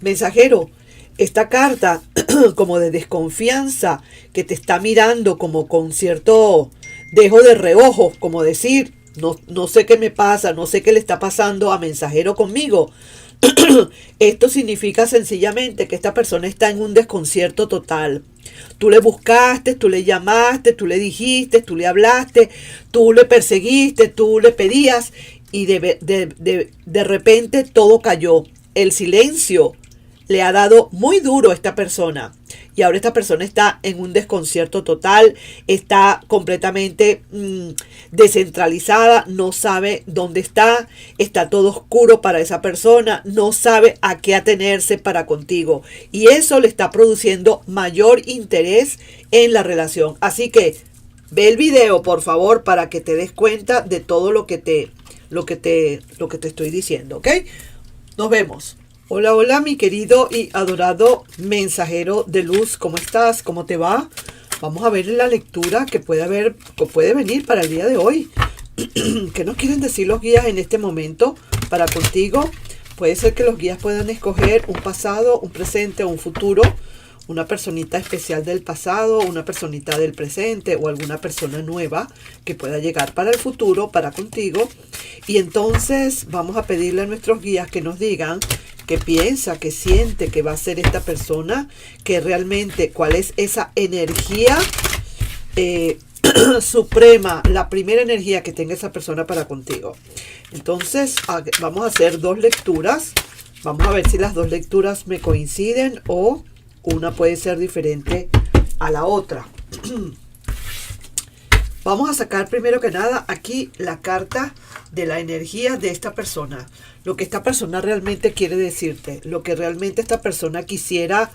Mensajero, esta carta como de desconfianza que te está mirando como con cierto dejo de reojo, como decir, no sé qué me pasa, no sé qué le está pasando a mensajero conmigo. Esto significa sencillamente que esta persona está en un desconcierto total. Tú le buscaste, tú le llamaste, tú le dijiste, tú le hablaste, tú le perseguiste, tú le pedías y de repente todo cayó. El silencio le ha dado muy duro a esta persona y ahora esta persona está en un desconcierto total, está completamente descentralizada, no sabe dónde está todo oscuro para esa persona, no sabe a qué atenerse para contigo y eso le está produciendo mayor interés en la relación. Así que ve el video, por favor, para que te des cuenta de todo lo que te estoy diciendo, ¿ok? Nos vemos. Hola, hola, mi querido y adorado mensajero de luz. ¿Cómo estás? ¿Cómo te va? Vamos a ver la lectura que puede venir para el día de hoy. ¿Qué nos quieren decir los guías en este momento para contigo? Puede ser que los guías puedan escoger un pasado, un presente o un futuro. Una personita especial del pasado, una personita del presente o alguna persona nueva que pueda llegar para el futuro, para contigo. Y entonces vamos a pedirle a nuestros guías que nos digan qué piensa, qué siente, qué va a hacer esta persona, que realmente cuál es esa energía suprema, la primera energía que tenga esa persona para contigo. Entonces vamos a hacer dos lecturas. Vamos a ver si las dos lecturas me coinciden o una puede ser diferente a la otra. Vamos a sacar primero que nada aquí la carta de la energía de esta persona. Lo que esta persona realmente quiere decirte. Lo que realmente esta persona quisiera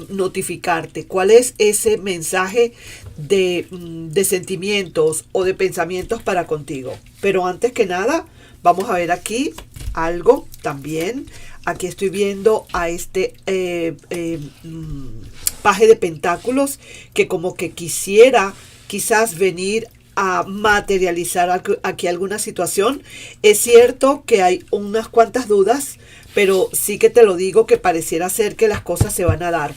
notificarte. ¿Cuál es ese mensaje de sentimientos o de pensamientos para contigo? Pero antes que nada, vamos a ver aquí algo también. Aquí estoy viendo a este paje de pentáculos que como que quisiera quizás venir a materializar aquí alguna situación. Es cierto que hay unas cuantas dudas, pero sí que te lo digo que pareciera ser que las cosas se van a dar.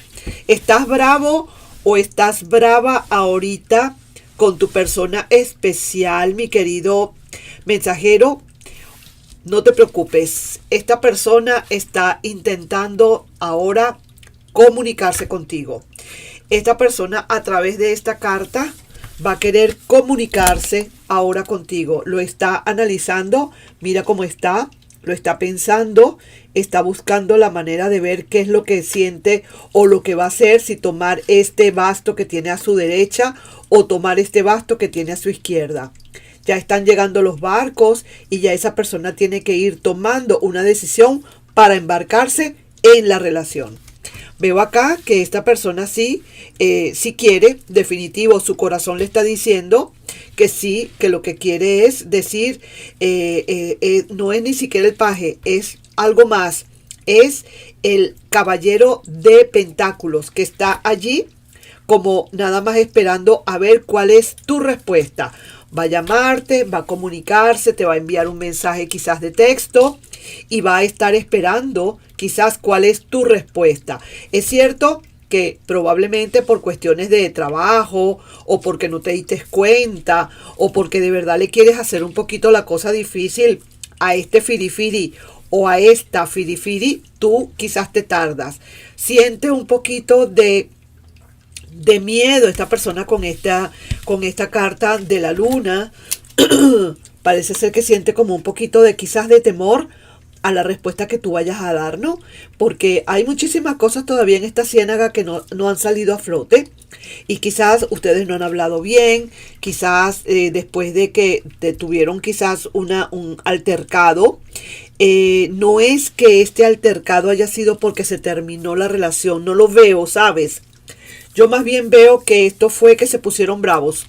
¿Estás bravo o estás brava ahorita con tu persona especial, mi querido mensajero? No te preocupes, esta persona está intentando ahora comunicarse contigo. Esta persona a través de esta carta va a querer comunicarse ahora contigo. Lo está analizando, mira cómo está, lo está pensando, está buscando la manera de ver qué es lo que siente o lo que va a hacer, si tomar este basto que tiene a su derecha o tomar este basto que tiene a su izquierda. Ya están llegando los barcos y ya esa persona tiene que ir tomando una decisión para embarcarse en la relación. Veo acá que esta persona sí quiere, definitivo, su corazón le está diciendo que sí, que lo que quiere es decir, no es ni siquiera el paje, es algo más, es el caballero de pentáculos que está allí como nada más esperando a ver cuál es tu respuesta. Va a llamarte, va a comunicarse, te va a enviar un mensaje quizás de texto y va a estar esperando quizás cuál es tu respuesta. Es cierto que probablemente por cuestiones de trabajo o porque no te diste cuenta o porque de verdad le quieres hacer un poquito la cosa difícil a este firifiri o a esta firifiri, tú quizás te tardas. Siente un poquito de miedo esta persona con esta carta de la luna. Parece ser que siente como un poquito de quizás de temor a la respuesta que tú vayas a dar, ¿no? Porque hay muchísimas cosas todavía en esta ciénaga que no han salido a flote y quizás ustedes no han hablado bien, quizás después de que tuvieron quizás un altercado, no es que este altercado haya sido porque se terminó la relación, no lo veo, ¿sabes? Yo más bien veo que esto fue que se pusieron bravos,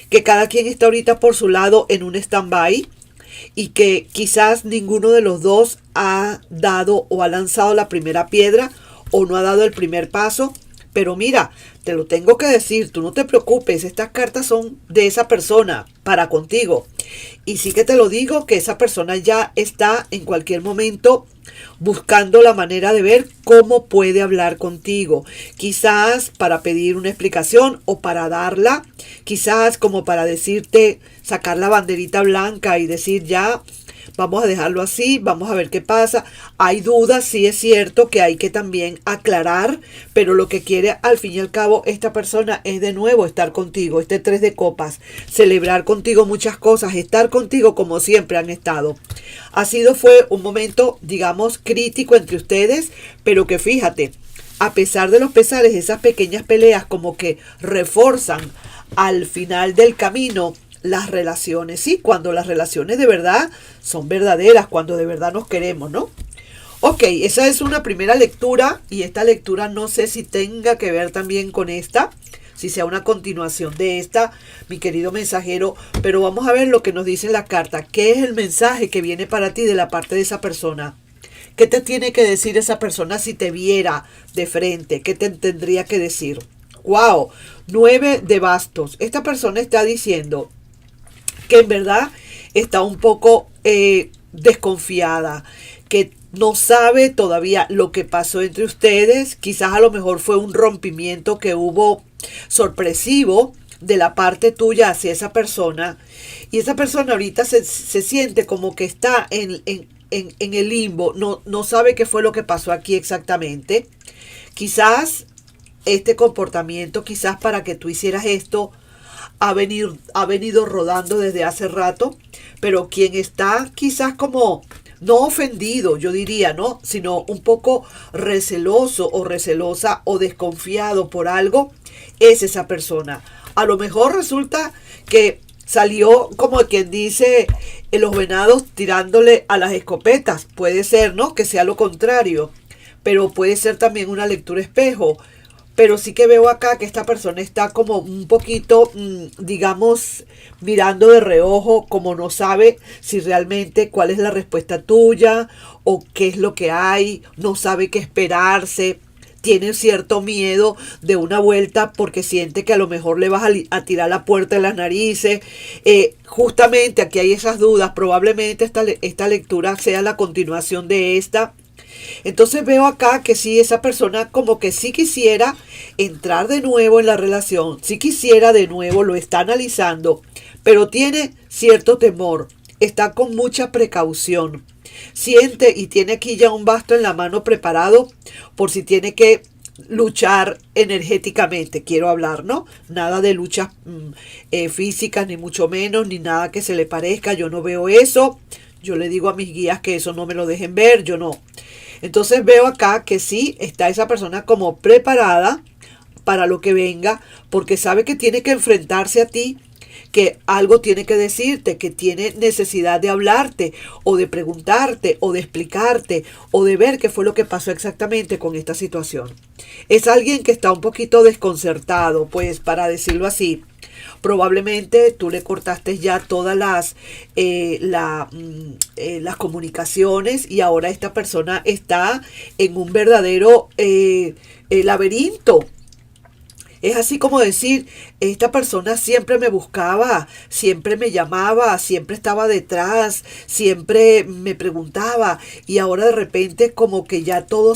que cada quien está ahorita por su lado en un stand-by y que quizás ninguno de los dos ha dado o ha lanzado la primera piedra o no ha dado el primer paso, pero mira, te lo tengo que decir, tú no te preocupes, estas cartas son de esa persona para contigo. Y sí que te lo digo, que esa persona ya está en cualquier momento buscando la manera de ver cómo puede hablar contigo. Quizás para pedir una explicación o para darla, quizás como para decirte, sacar la banderita blanca y decir ya, vamos a dejarlo así, vamos a ver qué pasa. Hay dudas, sí es cierto que hay que también aclarar, pero lo que quiere al fin y al cabo esta persona es de nuevo estar contigo, este 3 de copas, celebrar contigo muchas cosas, estar contigo como siempre han estado. Fue un momento, digamos, crítico entre ustedes, pero que fíjate, a pesar de los pesares, esas pequeñas peleas como que reforzan al final del camino las relaciones, sí, cuando las relaciones de verdad son verdaderas, cuando de verdad nos queremos, ¿no? Ok, esa es una primera lectura y esta lectura no sé si tenga que ver también con esta, si sea una continuación de esta, mi querido mensajero, pero vamos a ver lo que nos dice la carta. ¿Qué es el mensaje que viene para ti de la parte de esa persona? ¿Qué te tiene que decir esa persona si te viera de frente? ¿Qué te tendría que decir? ¡Wow! 9 de bastos. Esta persona está diciendo que en verdad está un poco desconfiada, que no sabe todavía lo que pasó entre ustedes. Quizás a lo mejor fue un rompimiento que hubo sorpresivo de la parte tuya hacia esa persona, y esa persona ahorita se siente como que está en el limbo, no sabe qué fue lo que pasó aquí exactamente. Quizás este comportamiento, quizás para que tú hicieras esto, ha venido rodando desde hace rato, pero quien está quizás como no ofendido, yo diría, ¿no? Sino un poco receloso o recelosa o desconfiado por algo, es esa persona. A lo mejor resulta que salió como quien dice los venados tirándole a las escopetas. Puede ser, ¿no? Que sea lo contrario, pero puede ser también una lectura espejo. Pero sí que veo acá que esta persona está como un poquito, digamos, mirando de reojo, como no sabe si realmente cuál es la respuesta tuya o qué es lo que hay, no sabe qué esperarse, tiene cierto miedo de una vuelta porque siente que a lo mejor le vas a tirar la puerta de las narices. Justamente aquí hay esas dudas, probablemente esta lectura sea la continuación de esta. Entonces veo acá que sí, esa persona como que sí quisiera entrar de nuevo en la relación, sí quisiera de nuevo, lo está analizando, pero tiene cierto temor, está con mucha precaución, siente y tiene aquí ya un basto en la mano preparado por si tiene que luchar energéticamente, quiero hablar, ¿no? Nada de luchas físicas, ni mucho menos, ni nada que se le parezca, yo no veo eso. Yo le digo a mis guías que eso no me lo dejen ver, yo no. Entonces veo acá que sí está esa persona como preparada para lo que venga, porque sabe que tiene que enfrentarse a ti, que algo tiene que decirte, que tiene necesidad de hablarte o de preguntarte o de explicarte o de ver qué fue lo que pasó exactamente con esta situación. Es alguien que está un poquito desconcertado, pues para decirlo así. Probablemente tú le cortaste ya todas las comunicaciones y ahora esta persona está en un verdadero laberinto. Es así como decir, esta persona siempre me buscaba, siempre me llamaba, siempre estaba detrás, siempre me preguntaba, y ahora de repente como que ya todo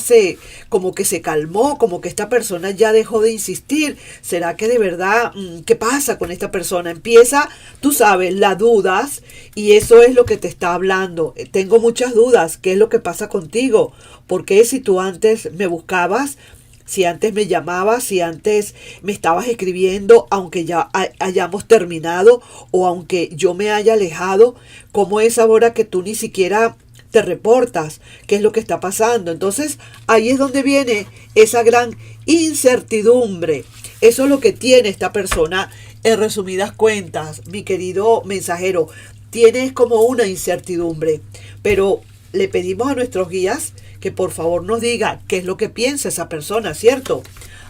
como que se calmó, como que esta persona ya dejó de insistir. ¿Será que de verdad, qué pasa con esta persona? Empieza, tú sabes, las dudas, y eso es lo que te está hablando. Tengo muchas dudas, ¿qué es lo que pasa contigo? ¿Por qué si tú antes me buscabas? Si antes me llamabas, si antes me estabas escribiendo, aunque ya hayamos terminado o aunque yo me haya alejado, ¿cómo es ahora que tú ni siquiera te reportas? ¿Qué es lo que está pasando? Entonces, ahí es donde viene esa gran incertidumbre. Eso es lo que tiene esta persona en resumidas cuentas, mi querido mensajero. Tienes como una incertidumbre, pero le pedimos a nuestros guías que por favor nos diga qué es lo que piensa esa persona, ¿cierto?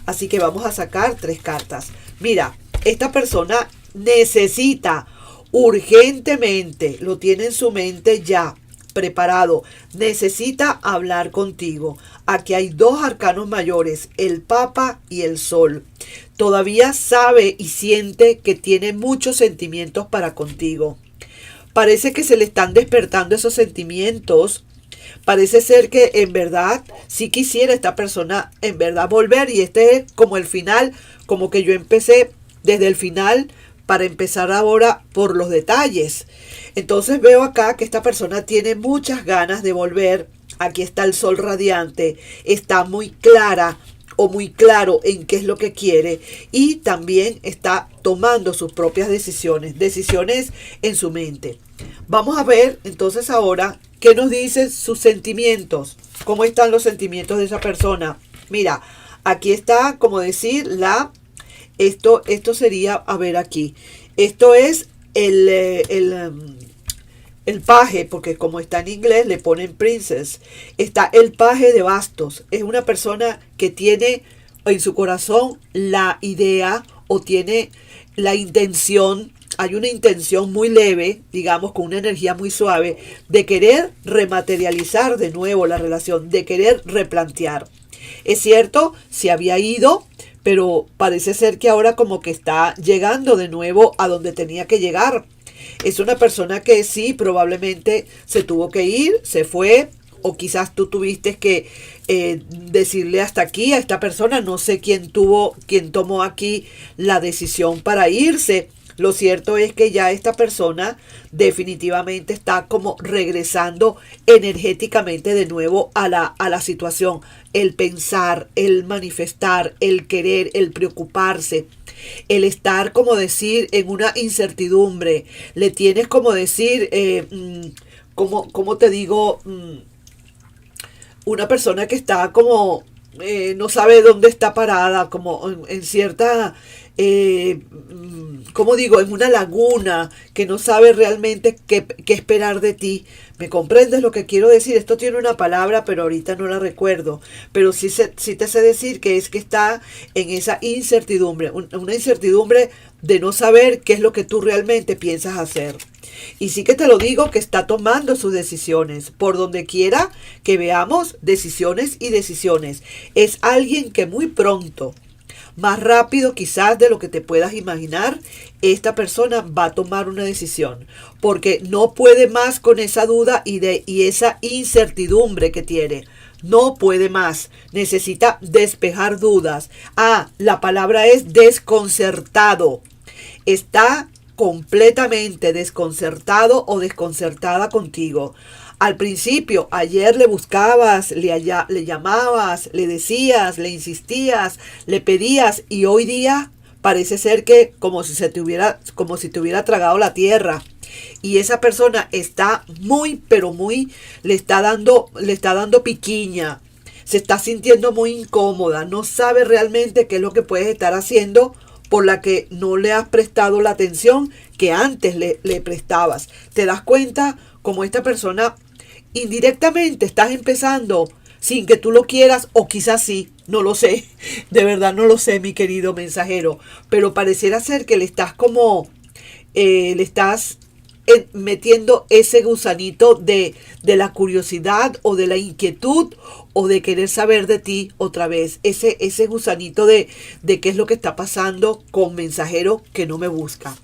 Así que vamos a sacar 3 cartas. Mira, esta persona necesita urgentemente, lo tiene en su mente ya, preparado, necesita hablar contigo. Aquí hay dos arcanos mayores, el Papa y el Sol. Todavía sabe y siente que tiene muchos sentimientos para contigo. Parece que se le están despertando esos sentimientos. Parece ser que en verdad sí quisiera esta persona en verdad volver, y este es como el final, como que yo empecé desde el final para empezar ahora por los detalles. Entonces veo acá que esta persona tiene muchas ganas de volver. Aquí está el sol radiante, está muy clara o muy claro en qué es lo que quiere, y también está tomando sus propias decisiones en su mente. Vamos a ver entonces ahora qué nos dicen sus sentimientos, cómo están los sentimientos de esa persona. Mira, aquí está, como decir, esto sería, a ver aquí, esto es el paje, porque como está en inglés le ponen princess. Está el paje de bastos. Es una persona que tiene en su corazón la idea o tiene la intención. Hay una intención muy leve, digamos, con una energía muy suave, de querer rematerializar de nuevo la relación, de querer replantear. Es cierto, se había ido, pero parece ser que ahora como que está llegando de nuevo a donde tenía que llegar. Es una persona que sí, probablemente se tuvo que ir, se fue, o quizás tú tuviste que decirle hasta aquí a esta persona. No sé quién tomó aquí la decisión para irse. Lo cierto es que ya esta persona definitivamente está como regresando energéticamente de nuevo a la situación. El pensar, el manifestar, el querer, el preocuparse, el estar, como decir, en una incertidumbre. Le tienes como decir, como te digo, una persona que está como, no sabe dónde está parada, como en cierta, como digo, en una laguna, que no sabe realmente qué esperar de ti. ¿Me comprendes lo que quiero decir? Esto tiene una palabra, pero ahorita no la recuerdo. Pero sí te sé decir que es que está en esa incertidumbre, una incertidumbre de no saber qué es lo que tú realmente piensas hacer. Y sí que te lo digo, que está tomando sus decisiones. Por donde quiera que veamos, decisiones y decisiones. Es alguien que muy pronto, más rápido quizás de lo que te puedas imaginar, esta persona va a tomar una decisión, porque no puede más con esa duda y esa incertidumbre que tiene. No puede más, necesita despejar dudas. La palabra es desconcertado. Está completamente desconcertado o desconcertada contigo. Al principio, ayer le buscabas, le llamabas, le decías, le insistías, le pedías, y hoy día parece ser que como si te hubiera tragado la tierra. Y esa persona está muy, pero muy, le está dando piquiña. Se está sintiendo muy incómoda, no sabe realmente qué es lo que puedes estar haciendo, por la que no le has prestado la atención que antes le prestabas. ¿Te das cuenta cómo esta persona indirectamente estás empezando sin que tú lo quieras? O quizás sí, no lo sé, de verdad no lo sé, mi querido mensajero, pero pareciera ser que le estás metiendo ese gusanito de la curiosidad o de la inquietud o de querer saber de ti otra vez, ese gusanito de qué es lo que está pasando con mensajero que no me busca.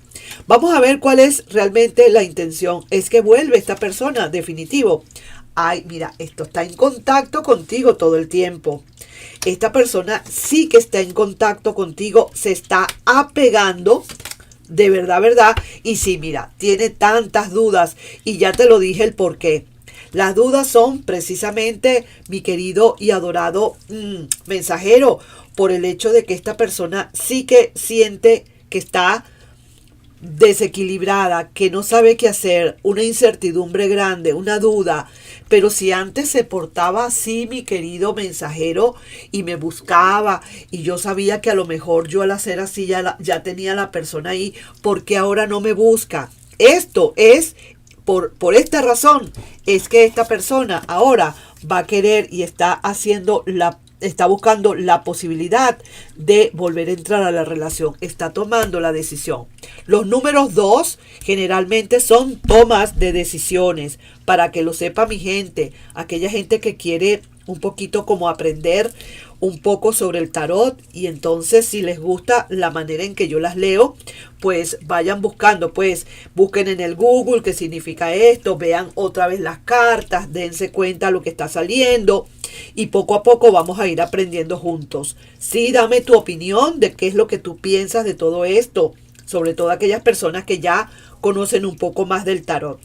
Vamos a ver cuál es realmente la intención. Es que vuelve esta persona, definitivo. Ay, mira, esto está en contacto contigo todo el tiempo. Esta persona sí que está en contacto contigo, se está apegando, de verdad. Y sí, mira, tiene tantas dudas, y ya te lo dije el por qué. Las dudas son precisamente, mi querido y adorado mensajero, por el hecho de que esta persona sí que siente que está desequilibrada, que no sabe qué hacer, una incertidumbre grande, una duda. Pero si antes se portaba así, mi querido mensajero, y me buscaba, y yo sabía que a lo mejor yo al hacer así ya tenía a la persona ahí, porque ahora no me busca. Esto es por esta razón, es que esta persona ahora va a querer y está buscando la posibilidad de volver a entrar a la relación, está tomando la decisión. Los números 2 generalmente son tomas de decisiones, para que lo sepa mi gente, aquella gente que quiere un poquito como aprender un poco sobre el tarot, y entonces si les gusta la manera en que yo las leo, pues vayan buscando, pues busquen en el Google qué significa esto, vean otra vez las cartas, dense cuenta lo que está saliendo y poco a poco vamos a ir aprendiendo juntos. Sí, dame tu opinión de qué es lo que tú piensas de todo esto, sobre todo aquellas personas que ya conocen un poco más del tarot.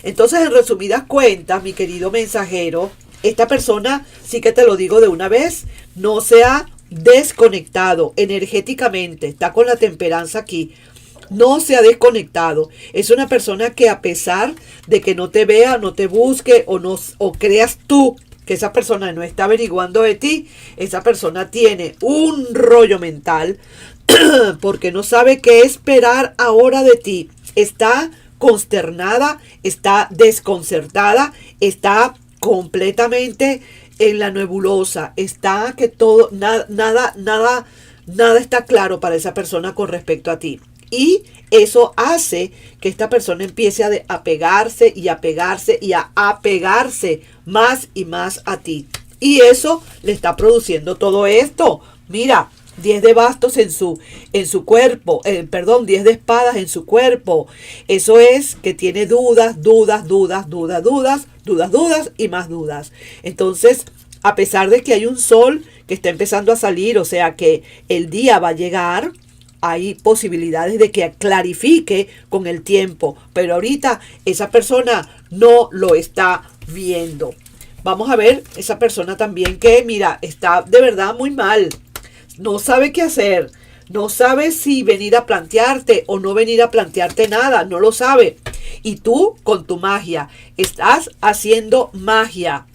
Entonces, en resumidas cuentas, mi querido mensajero, esta persona, sí que te lo digo de una vez, no se ha desconectado energéticamente, está con la temperanza aquí, no se ha desconectado. Es una persona que, a pesar de que no te vea, no te busque o creas tú que esa persona no está averiguando de ti, esa persona tiene un rollo mental porque no sabe qué esperar ahora de ti. Está consternada, está desconcertada, está completamente en la nebulosa, está que todo, nada está claro para esa persona con respecto a ti. Y eso hace que esta persona empiece a apegarse y apegarse y a apegarse más y más a ti. Y eso le está produciendo todo esto. Mira, 10 de bastos en su cuerpo, 10 de espadas en su cuerpo. Eso es que tiene dudas y más dudas. Entonces, a pesar de que hay un sol que está empezando a salir, o sea que el día va a llegar, hay posibilidades de que clarifique con el tiempo, pero ahorita esa persona no lo está viendo. Vamos a ver esa persona también que, mira, está de verdad muy mal. No sabe qué hacer, no sabe si venir a plantearte o no venir a plantearte nada, no lo sabe. Y tú, con tu magia, estás haciendo magia.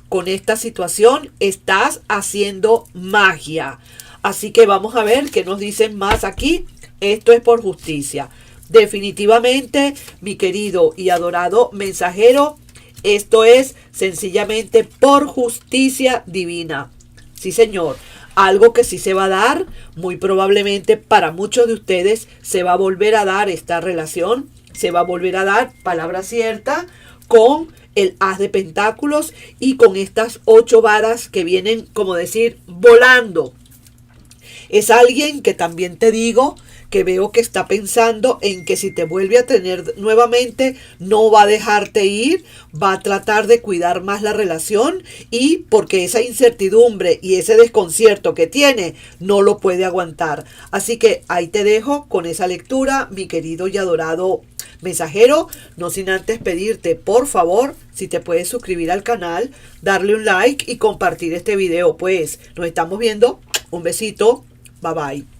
Con esta situación estás haciendo magia. Así que vamos a ver qué nos dicen más aquí. Esto es por justicia. Definitivamente, mi querido y adorado mensajero, esto es sencillamente por justicia divina. Sí, señor. Algo que sí se va a dar, muy probablemente para muchos de ustedes se va a volver a dar esta relación, se va a volver a dar, palabra cierta, con el As de Pentáculos y con estas 8 varas que vienen, como decir, volando. Es alguien que también te digo que veo que está pensando en que si te vuelve a tener nuevamente, no va a dejarte ir, va a tratar de cuidar más la relación, y porque esa incertidumbre y ese desconcierto que tiene, no lo puede aguantar. Así que ahí te dejo con esa lectura, mi querido y adorado mensajero, no sin antes pedirte, por favor, si te puedes suscribir al canal, darle un like y compartir este video. Pues nos estamos viendo. Un besito. Bye bye.